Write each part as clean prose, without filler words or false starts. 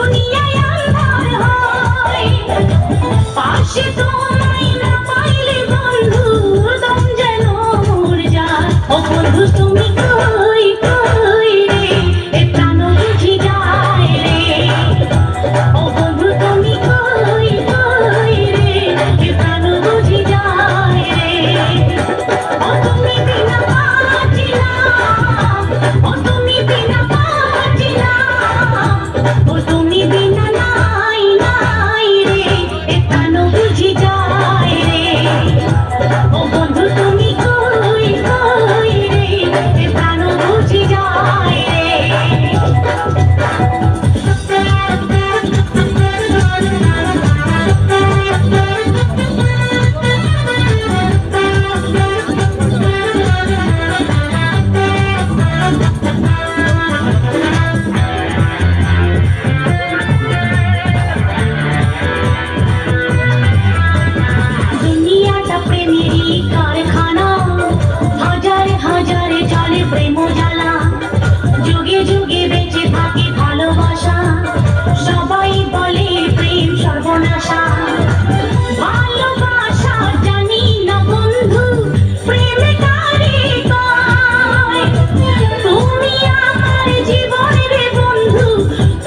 দুনিয়ায় আন্ধার হয় পাশে তোমায় না পাইলে বন্ধু দম যেন মরে যায় ও বন্ধু তুমি কই কই রে এ প্রাণ বুঝি যায় রে ও বন্ধু তুমি কই কই রে এ প্রাণ বুঝি যায় রে ও তুমি বিনা বাঁচি না ও তুমি বিনা বাঁচি না ও তুমি বিনা নাই নাই রে এ প্রাণ বুঝি যায় রে ও বন্ধু তুমি কই কই রে এ প্রাণ বুঝি যায় রে দুনিয়াটা প্রেমেরই কারখানা হাজারে হাজারে চলে প্রেম জ্বালা যুগে যুগে বেঁচে থাকে ভালোবাসা সবাই বলে প্রেম সর্বনাশা ভালোবাসা জানি না বন্ধু প্রেমে কারে কয় তুমি আমার জীবন রে বন্ধু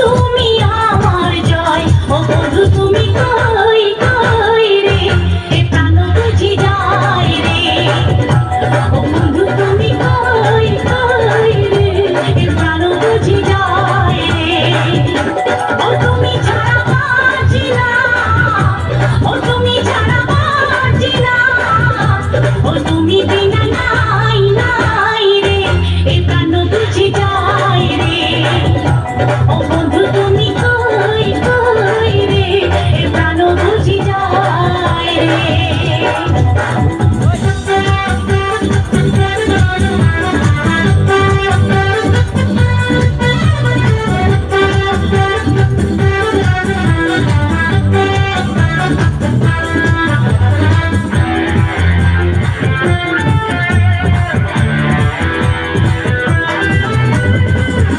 তুমি আমার জয় ও বন্ধু তুমি কই কই রে এ প্রাণ বুঝি যায় রে ও বন্ধু তুমি কই কই রে এ প্রাণ বুঝি যায় রে ও তুমি ছাড়া বাঁচি না ও তুমি ছাড়া বাঁচি না ও তুমি বিনা নাই নাই রে এ প্রাণ বুঝি যায় রে ও বন্ধু তুমি কই কই রে এ প্রাণ বুঝি যায় রে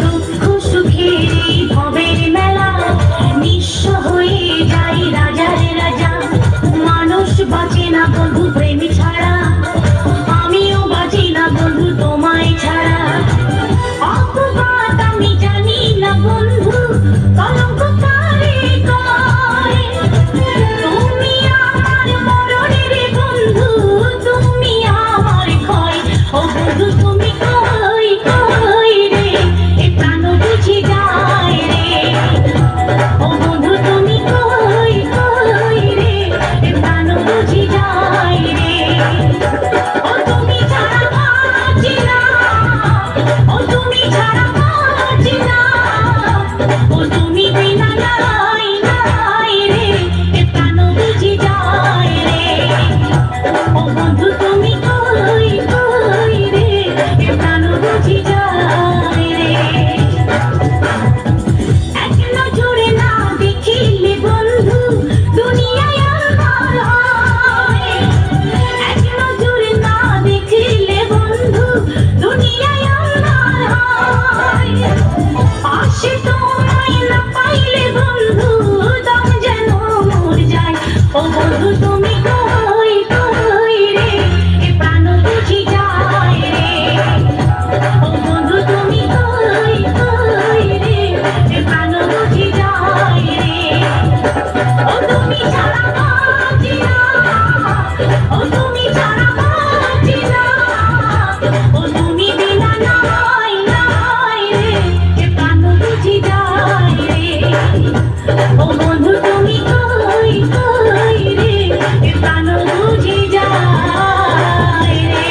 দুঃখ সুখের এই ভবের মেলা নিঃস্ব হয়ে যায় রাজার রাজা মানুষ বাঁচে না বন্ধু প্রেম ছাড়া আমিও বাঁচি না বন্ধু তোমায় ছাড়া অপবাদ আমি জানি না বন্ধু কলঙ্ক কারে কয় তুমি আমার মরণের বন্ধু তুমি আমার ক্ষয় ও বন্ধু তুমি কই কই রে এ প্রাণ বুঝি যায় রে ও বন্ধু তুমি কই কই রে এ প্রাণ বুঝি যায় রে ও তুমি ছাড়া বাঁচি না ও তুমি ছাড়া বাঁচি না ও তুমি বিনা নাই নাই রে এ প্রাণ বুঝি যায় রে ও বন্ধু তুমি কই কই রে এ প্রাণ বুঝি যায় রে এক নজরে না দেখিলে বন্ধু দুনিয়ায় আন্ধার হয় এক নজরে না দেখিলে বন্ধু দুনিয়ায় আন্ধার হয় পাশে তোমায় না পাইলে বন্ধু দম যেন মরে যায় ও বন্ধু তুমি কই কই রে এ প্রাণ বুঝি যায় রে ও বন্ধু তুমি কই কই রে এ প্রাণ বুঝি যায় রে ও তুমি ছাড়া বাঁচি না ও তুমি ছাড়া বাঁচি না ও তুমি বিনা নাই নাই রে এ প্রাণ বুঝি যায় রে ও বন্ধু তুমি কই কই রে এ প্রাণ বুঝি যায় রে।